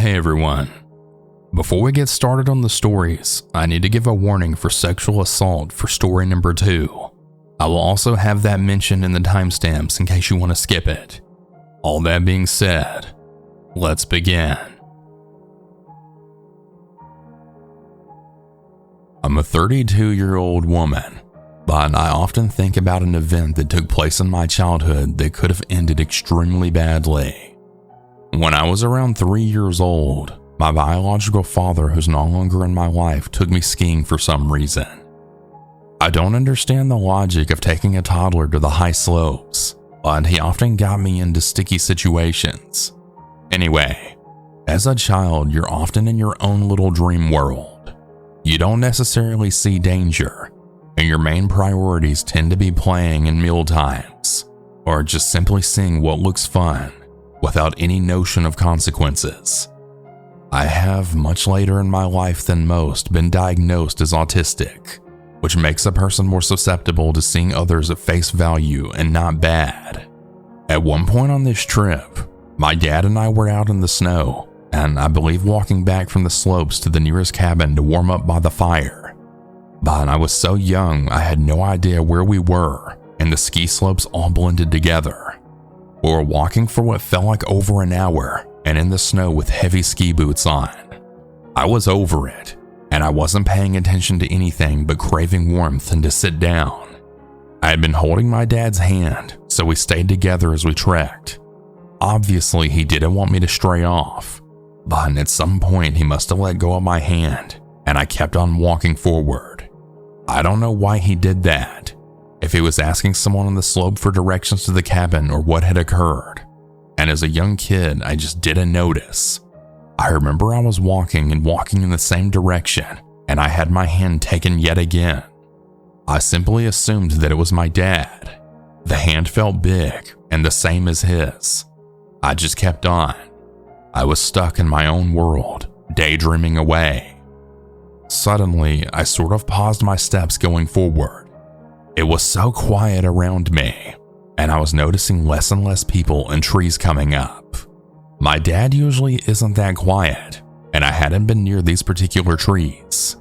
Hey everyone. Before we get started on the stories, I need to give a warning for sexual assault for story number 2. I will also have that mentioned in the timestamps in case you want to skip it. All that being said, let's begin. I'm a 32-year-old woman, but I often think about an event that took place in my childhood that could have ended extremely badly. When I was around 3 years old, my biological father, who's no longer in my life, took me skiing for some reason. I don't understand the logic of taking a toddler to the high slopes, but he often got me into sticky situations. Anyway, as a child, you're often in your own little dream world. You don't necessarily see danger, and your main priorities tend to be playing in meal times, or just simply seeing what looks fun without any notion of consequences. I have, much later in my life than most, been diagnosed as autistic, which makes a person more susceptible to seeing others at face value and not bad. At one point on this trip, my dad and I were out in the snow, and I believe walking back from the slopes to the nearest cabin to warm up by the fire. But I was so young I had no idea where we were, and the ski slopes all blended together. We were walking for what felt like over an hour and in the snow with heavy ski boots on. I was over it, and I wasn't paying attention to anything but craving warmth and to sit down. I had been holding my dad's hand, so we stayed together as we trekked. Obviously, he didn't want me to stray off, but at some point he must have let go of my hand, and I kept on walking forward. I don't know why he did that, if he was asking someone on the slope for directions to the cabin or what had occurred. And as a young kid, I just didn't notice. I remember I was walking in the same direction, and I had my hand taken yet again. I simply assumed that it was my dad. The hand felt big and the same as his. I just kept on. I was stuck in my own world, daydreaming away. Suddenly, I sort of paused my steps going forward. It was so quiet around me, and I was noticing less and less people and trees coming up. My dad usually isn't that quiet, and I hadn't been near these particular trees.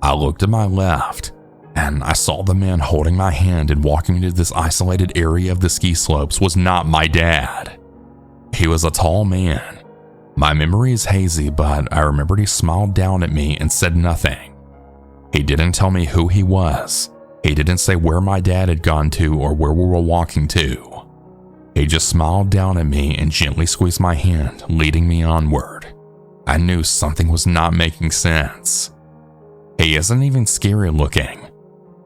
I looked to my left, and I saw the man holding my hand and walking into this isolated area of the ski slopes was not my dad. He was a tall man. My memory is hazy, but I remembered he smiled down at me and said nothing. He didn't tell me who he was. He didn't say where my dad had gone to or where we were walking to. He just smiled down at me and gently squeezed my hand, leading me onward. I knew something was not making sense. He isn't even scary looking.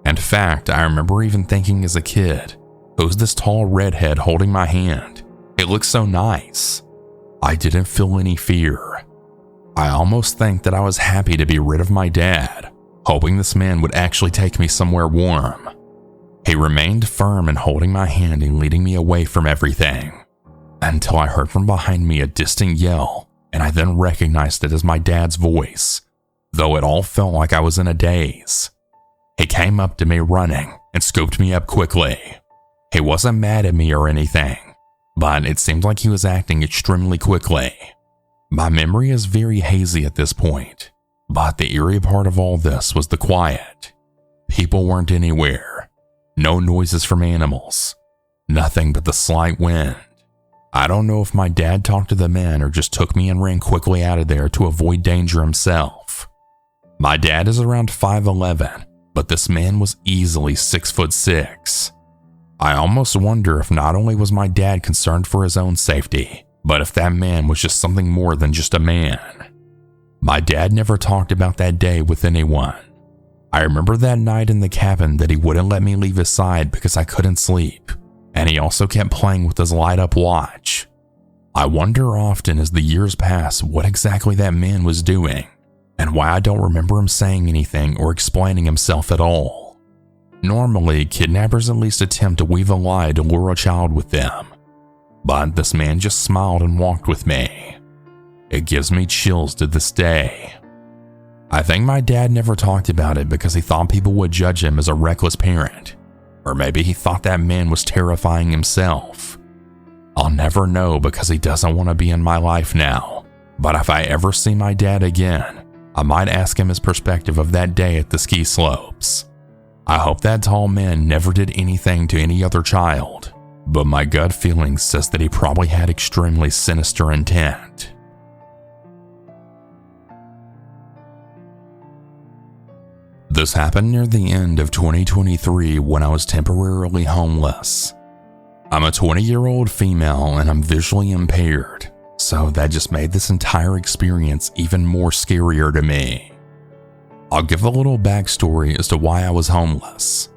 In fact, I remember even thinking as a kid, who's this tall redhead holding my hand? It looks so nice. I didn't feel any fear. I almost think that I was happy to be rid of my dad, hoping this man would actually take me somewhere warm. He remained firm in holding my hand and leading me away from everything, until I heard from behind me a distant yell, and I then recognized it as my dad's voice, though it all felt like I was in a daze. He came up to me running and scooped me up quickly. He wasn't mad at me or anything, but it seemed like he was acting extremely quickly. My memory is very hazy at this point, but the eerie part of all this was the quiet. People weren't anywhere. No noises from animals. Nothing but the slight wind. I don't know if my dad talked to the man or just took me and ran quickly out of there to avoid danger himself. My dad is around 5'11", but this man was easily 6'6". I almost wonder if not only was my dad concerned for his own safety, but if that man was just something more than just a man. My dad never talked about that day with anyone. I remember that night in the cabin that he wouldn't let me leave his side because I couldn't sleep, and he also kept playing with his light-up watch. I wonder often as the years pass what exactly that man was doing, and why I don't remember him saying anything or explaining himself at all. Normally, kidnappers at least attempt to weave a lie to lure a child with them, but this man just smiled and walked with me. It gives me chills to this day. I think my dad never talked about it because he thought people would judge him as a reckless parent, or maybe he thought that man was terrifying himself. I'll never know because he doesn't want to be in my life now, but if I ever see my dad again, I might ask him his perspective of that day at the ski slopes. I hope that tall man never did anything to any other child, but my gut feeling says that he probably had extremely sinister intent. This happened near the end of 2023 when I was temporarily homeless. I'm a 20-year-old female and I'm visually impaired, so that just made this entire experience even more scarier to me. I'll give a little backstory as to why I was homeless.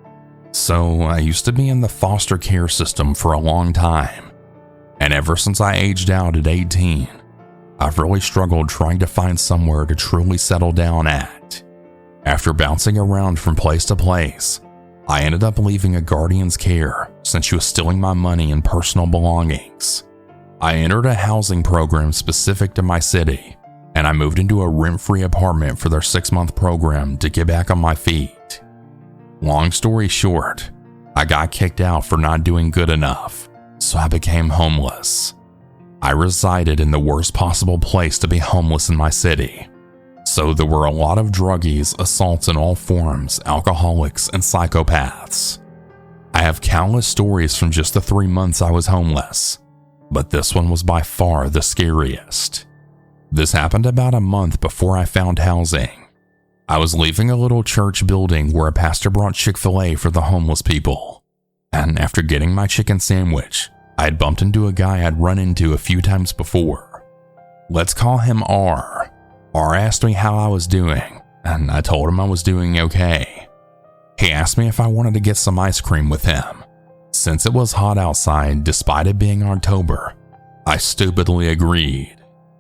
So, I used to be in the foster care system for a long time, and ever since I aged out at 18, I've really struggled trying to find somewhere to truly settle down at. After bouncing around from place to place, I ended up leaving a guardian's care since she was stealing my money and personal belongings. I entered a housing program specific to my city, and I moved into a rent-free apartment for their 6-month program to get back on my feet. Long story short, I got kicked out for not doing good enough, so I became homeless. I resided in the worst possible place to be homeless in my city. So there were a lot of druggies, assaults in all forms, alcoholics, and psychopaths. I have countless stories from just the 3 months I was homeless, but this one was by far the scariest. This happened about a month before I found housing. I was leaving a little church building where a pastor brought Chick-fil-A for the homeless people, and after getting my chicken sandwich, I had bumped into a guy I'd run into a few times before. Let's call him R. R asked me how I was doing, and I told him I was doing okay. He asked me if I wanted to get some ice cream with him. Since it was hot outside, despite it being October, I stupidly agreed.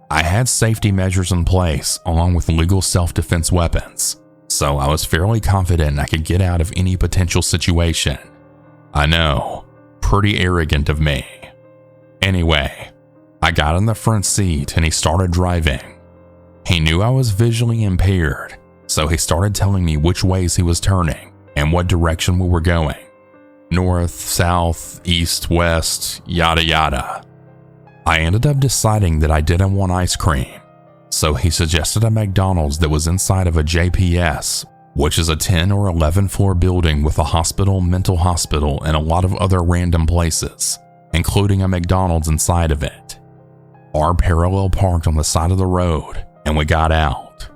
I had safety measures in place along with legal self-defense weapons, so I was fairly confident I could get out of any potential situation. I know, pretty arrogant of me. Anyway, I got in the front seat and he started driving. He knew I was visually impaired, so he started telling me which ways he was turning and what direction we were going. North, south, east, west, yada yada. I ended up deciding that I didn't want ice cream, so he suggested a McDonald's that was inside of a JPS, which is a 10 or 11 floor building with a hospital, mental hospital, and a lot of other random places, including a McDonald's inside of it. R parallel parked on the side of the road, and we got out.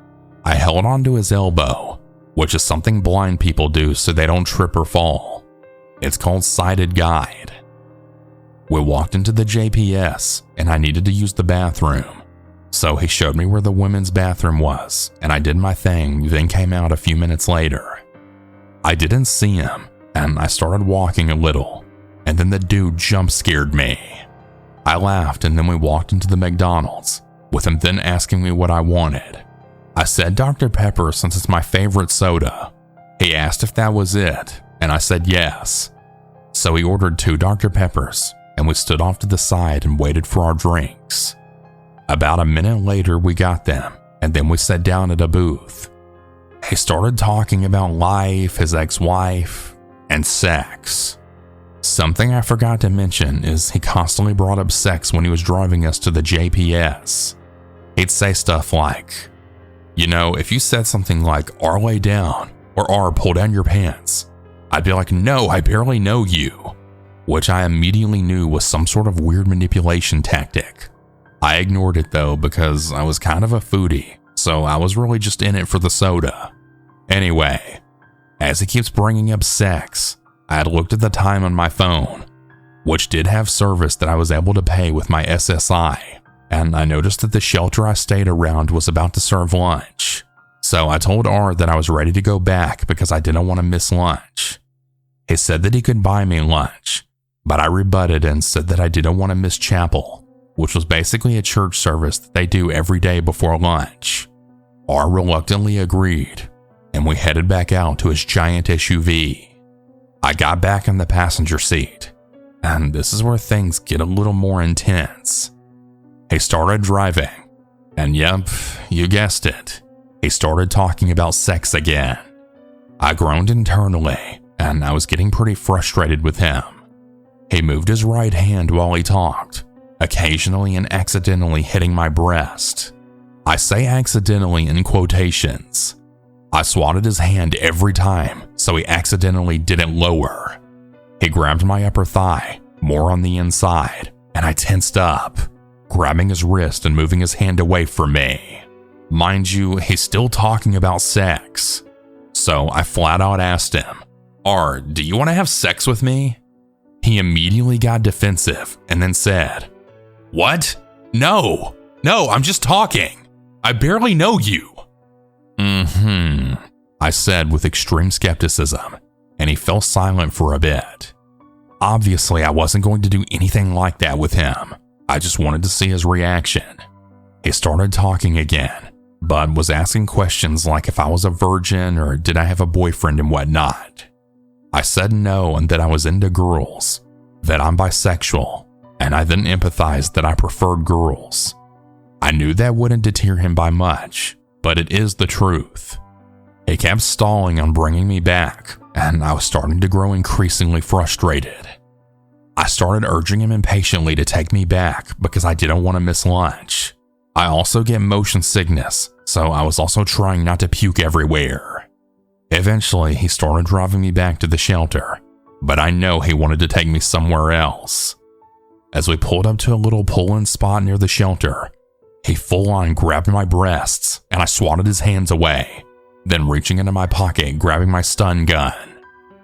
I held onto his elbow, which is something blind people do so they don't trip or fall. It's called sighted guide. We walked into the JPS, and I needed to use the bathroom. So he showed me where the women's bathroom was, and I did my thing, then came out a few minutes later. I didn't see him, and I started walking a little, and then the dude jump scared me. I laughed, and then we walked into the McDonald's, with him then asking me what I wanted. I said Dr. Pepper since it's my favorite soda. He asked if that was it, and I said yes. So he ordered 2 Dr. Peppers, and we stood off to the side and waited for our drinks. About a minute later, we got them, and then we sat down at a booth. He started talking about life, his ex-wife, and sex. Something I forgot to mention is he constantly brought up sex when he was driving us to the JPS. He'd say stuff like, you know, if you said something like, R lay down, or R pull down your pants, I'd be like, no, I barely know you. Which I immediately knew was some sort of weird manipulation tactic. I ignored it though because I was kind of a foodie, so I was really just in it for the soda. Anyway, as he keeps bringing up sex, I had looked at the time on my phone, which did have service that I was able to pay with my SSI, and I noticed that the shelter I stayed around was about to serve lunch. So I told R that I was ready to go back because I didn't want to miss lunch. He said that he could buy me lunch, but I rebutted and said that I didn't want to miss chapel, which was basically a church service that they do every day before lunch. R reluctantly agreed, and we headed back out to his giant SUV. I got back in the passenger seat, and this is where things get a little more intense. He started driving, and yep, you guessed it, he started talking about sex again. I groaned internally, and I was getting pretty frustrated with him. He moved his right hand while he talked, occasionally and accidentally hitting my breast. I say accidentally in quotations. I swatted his hand every time, so he accidentally didn't lower. He grabbed my upper thigh, more on the inside, and I tensed up, grabbing his wrist and moving his hand away from me. Mind you, he's still talking about sex. So I flat out asked him, do you want to have sex with me? He immediately got defensive and then said, "What? No, I'm just talking. I barely know you." I said with extreme skepticism, and he fell silent for a bit. Obviously, I wasn't going to do anything like that with him. I just wanted to see his reaction. He started talking again, but was asking questions like if I was a virgin or did I have a boyfriend and whatnot. I said no and that I was into girls, that I'm bisexual, and I then empathized that I preferred girls. I knew that wouldn't deter him by much, but it is the truth. He kept stalling on bringing me back, and I was starting to grow increasingly frustrated. I started urging him impatiently to take me back because I didn't want to miss lunch. I also get motion sickness, so I was also trying not to puke everywhere. Eventually, he started driving me back to the shelter, but I know he wanted to take me somewhere else. As we pulled up to a little pull-in spot near the shelter, he full-on grabbed my breasts and I swatted his hands away, then reaching into my pocket, grabbing my stun gun.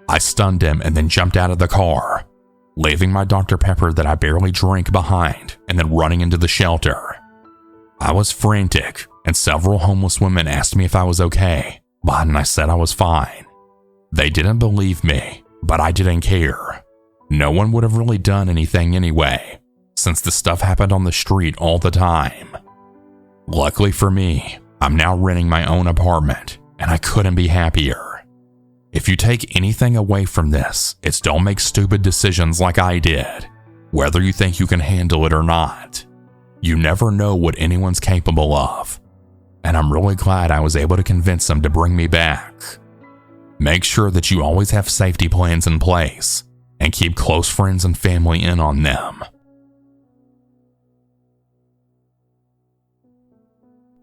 I stunned him and then jumped out of the car, leaving my Dr. Pepper that I barely drank behind and then running into the shelter. I was frantic and several homeless women asked me if I was okay, but I said I was fine. They didn't believe me, but I didn't care. No one would have really done anything anyway, since the stuff happened on the street all the time. Luckily for me, I'm now renting my own apartment, and I couldn't be happier. If you take anything away from this, it's don't make stupid decisions like I did, whether you think you can handle it or not. You never know what anyone's capable of, and I'm really glad I was able to convince them to bring me back. Make sure that you always have safety plans in place, and keep close friends and family in on them.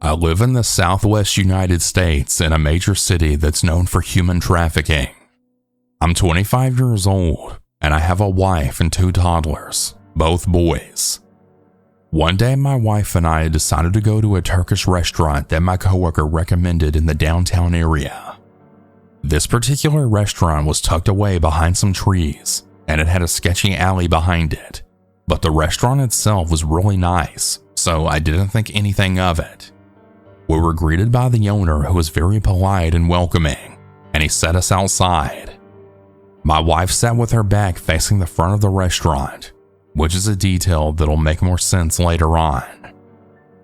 I live in the Southwest United States in a major city that's known for human trafficking. I'm 25 years old, and I have a wife and 2 toddlers, both boys. One day, my wife and I decided to go to a Turkish restaurant that my coworker recommended in the downtown area. This particular restaurant was tucked away behind some trees, and it had a sketchy alley behind it, but the restaurant itself was really nice, so I didn't think anything of it. We were greeted by the owner, who was very polite and welcoming, and he set us outside. My wife sat with her back facing the front of the restaurant, which is a detail that'll make more sense later on.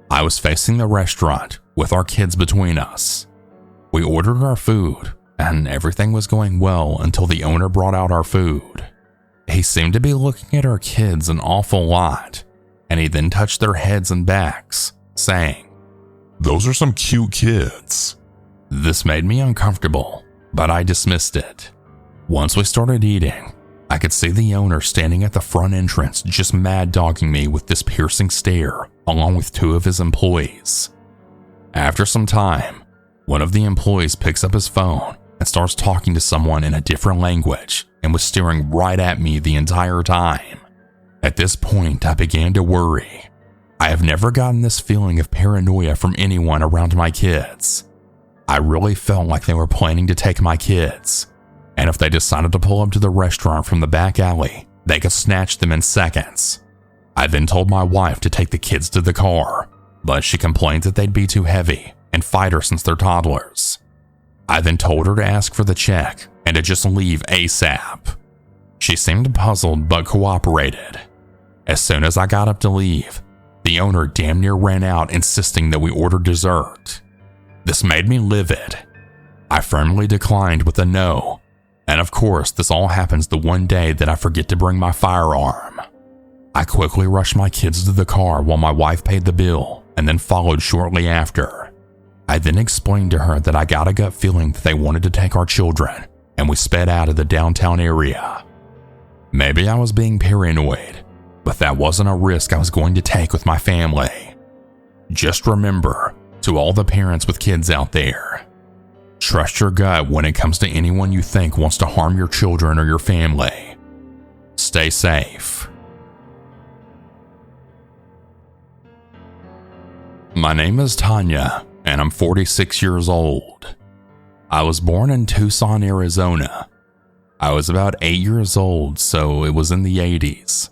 I was facing the restaurant with our kids between us. We ordered our food, and everything was going well until the owner brought out our food. He seemed to be looking at our kids an awful lot, and he then touched their heads and backs, saying, "Those are some cute kids." This made me uncomfortable, but I dismissed it. Once we started eating, I could see the owner standing at the front entrance just mad dogging me with this piercing stare, along with 2 of his employees. After some time, one of the employees picks up his phone and starts talking to someone in a different language and was staring right at me the entire time. At this point, I began to worry. I have never gotten this feeling of paranoia from anyone around my kids. I really felt like they were planning to take my kids, and if they decided to pull up to the restaurant from the back alley, they could snatch them in seconds. I then told my wife to take the kids to the car, but she complained that they'd be too heavy and fight her since they're toddlers. I then told her to ask for the check and to just leave ASAP. She seemed puzzled but cooperated. As soon as I got up to leave, the owner damn near ran out insisting that we order dessert. This made me livid. I firmly declined with a no, and of course this all happens the one day that I forget to bring my firearm. I quickly rushed my kids to the car while my wife paid the bill and then followed shortly after. I then explained to her that I got a gut feeling that they wanted to take our children, and we sped out of the downtown area. Maybe I was being paranoid, but that wasn't a risk I was going to take with my family. Just remember, To all the parents with kids out there, trust your gut when it comes to anyone you think wants to harm your children or your family. Stay safe. My name is Tonia, and I'm 46 years old. I was born in Tucson, Arizona. I was about 8 years old, so it was in the 80s.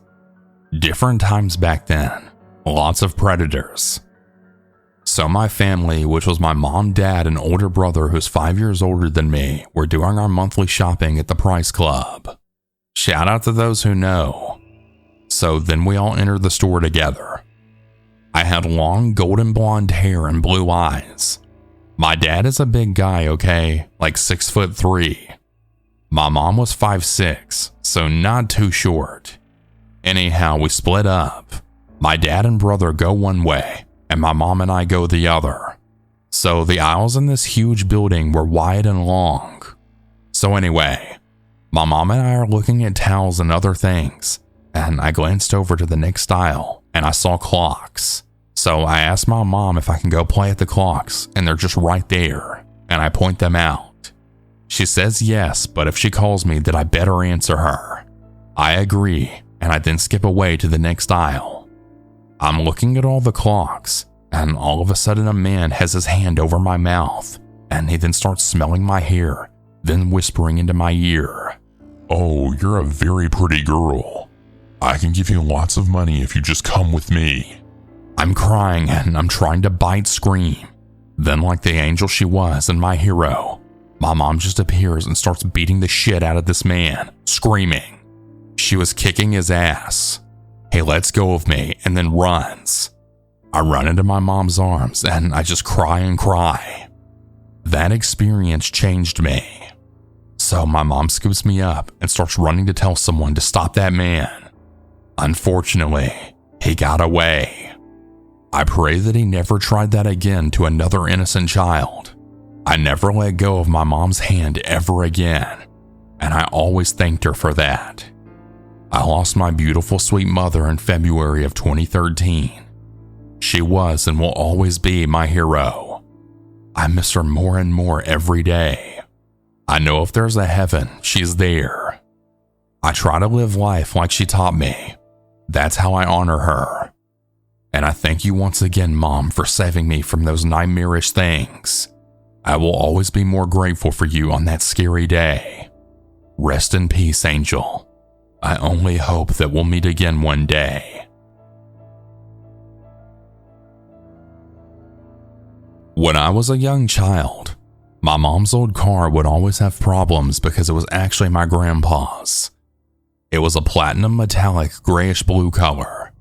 Different times back then, lots of predators. So my family, which was my mom, dad, and older brother who's 5 years older than me, were doing our monthly shopping at the Price Club. Shout out to those who know. So then we all entered the store together. I had long golden blonde hair and blue eyes. My dad is a big guy, okay, like 6'3". My mom was 5'6", so not too short. Anyhow, we split up. My dad and brother go one way, and my mom and I go the other. So the aisles in this huge building were wide and long. So anyway, my mom and I are looking at towels and other things, and I glanced over to the next aisle and I saw clocks. So I asked my mom if I can go play at the clocks, and they're just right there, and I point them out. She says yes, but if she calls me that I better answer her. I agree, and I then skip away to the next aisle. I'm looking at all the clocks, and all of a sudden a man has his hand over my mouth, and he then starts smelling my hair, then whispering into my ear, "Oh, you're a very pretty girl. I can give you lots of money if you just come with me." I'm crying and I'm trying to bite scream. Then, like the angel she was and my hero, my mom just appears and starts beating the shit out of this man, screaming. She was kicking his ass. He lets go of me and then runs. I run into my mom's arms and I just cry and cry. That experience changed me. So my mom scoops me up and starts running to tell someone to stop that man. Unfortunately, he got away. I pray that he never tried that again to another innocent child. I never let go of my mom's hand ever again, and I always thanked her for that. I lost my beautiful sweet mother in February of 2013. She was and will always be my hero. I miss her more and more every day. I know if there's a heaven, she's there. I try to live life like she taught me. That's how I honor her. And I thank you once again, Mom, for saving me from those nightmarish things. I will always be more grateful for you on that scary day. Rest in peace, Angel. I only hope that we'll meet again one day. When I was a young child, my mom's old car would always have problems because it was actually my grandpa's. It was a platinum metallic grayish blue color.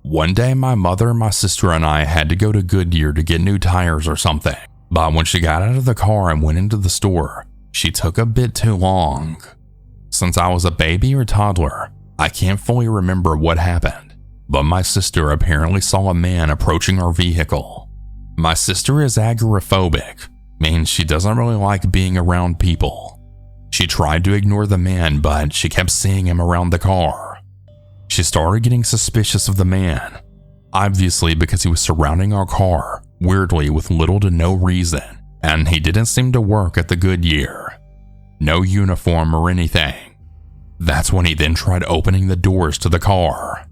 One day my mother, my sister, and I had to go to Goodyear to get new tires or something, but when she got out of the car and went into the store, she took a bit too long. Since I was a baby or toddler, I can't fully remember what happened, but my sister apparently saw a man approaching our vehicle. My sister is agoraphobic, means she doesn't really like being around people. She tried to ignore the man, but she kept seeing him around the car. She started getting suspicious of the man, obviously because he was surrounding our car, weirdly with little to no reason, and he didn't seem to work at the Goodyear. No uniform or anything. That's when he then tried opening the doors to the car.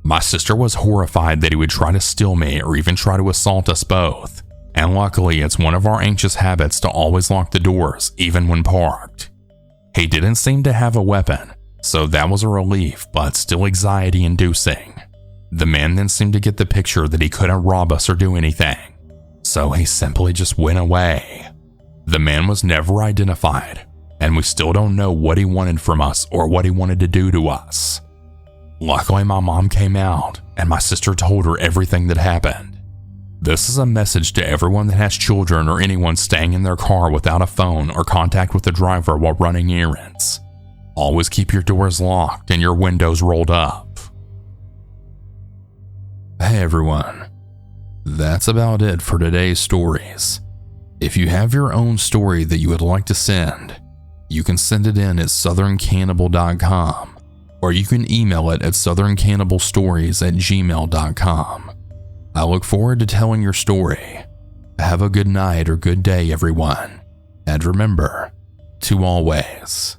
My sister was horrified that he would try to steal me or even try to assault us both, and luckily it's one of our anxious habits to always lock the doors, even when parked. He didn't seem to have a weapon, so that was a relief, but still anxiety-inducing. The man then seemed to get the picture that he couldn't rob us or do anything, so he simply just went away. The man was never identified, and we still don't know what he wanted from us or what he wanted to do to us. Luckily, my mom came out, and my sister told her everything that happened. This is a message to everyone that has children or anyone staying in their car without a phone or contact with the driver while running errands. Always keep your doors locked and your windows rolled up. Hey everyone, that's about it for today's stories. If you have your own story that you would like to send, you can send it in at southerncannibal.com, or you can email it at southerncannibalstories@gmail.com. I look forward to telling your story. Have a good night or good day, everyone. And remember to always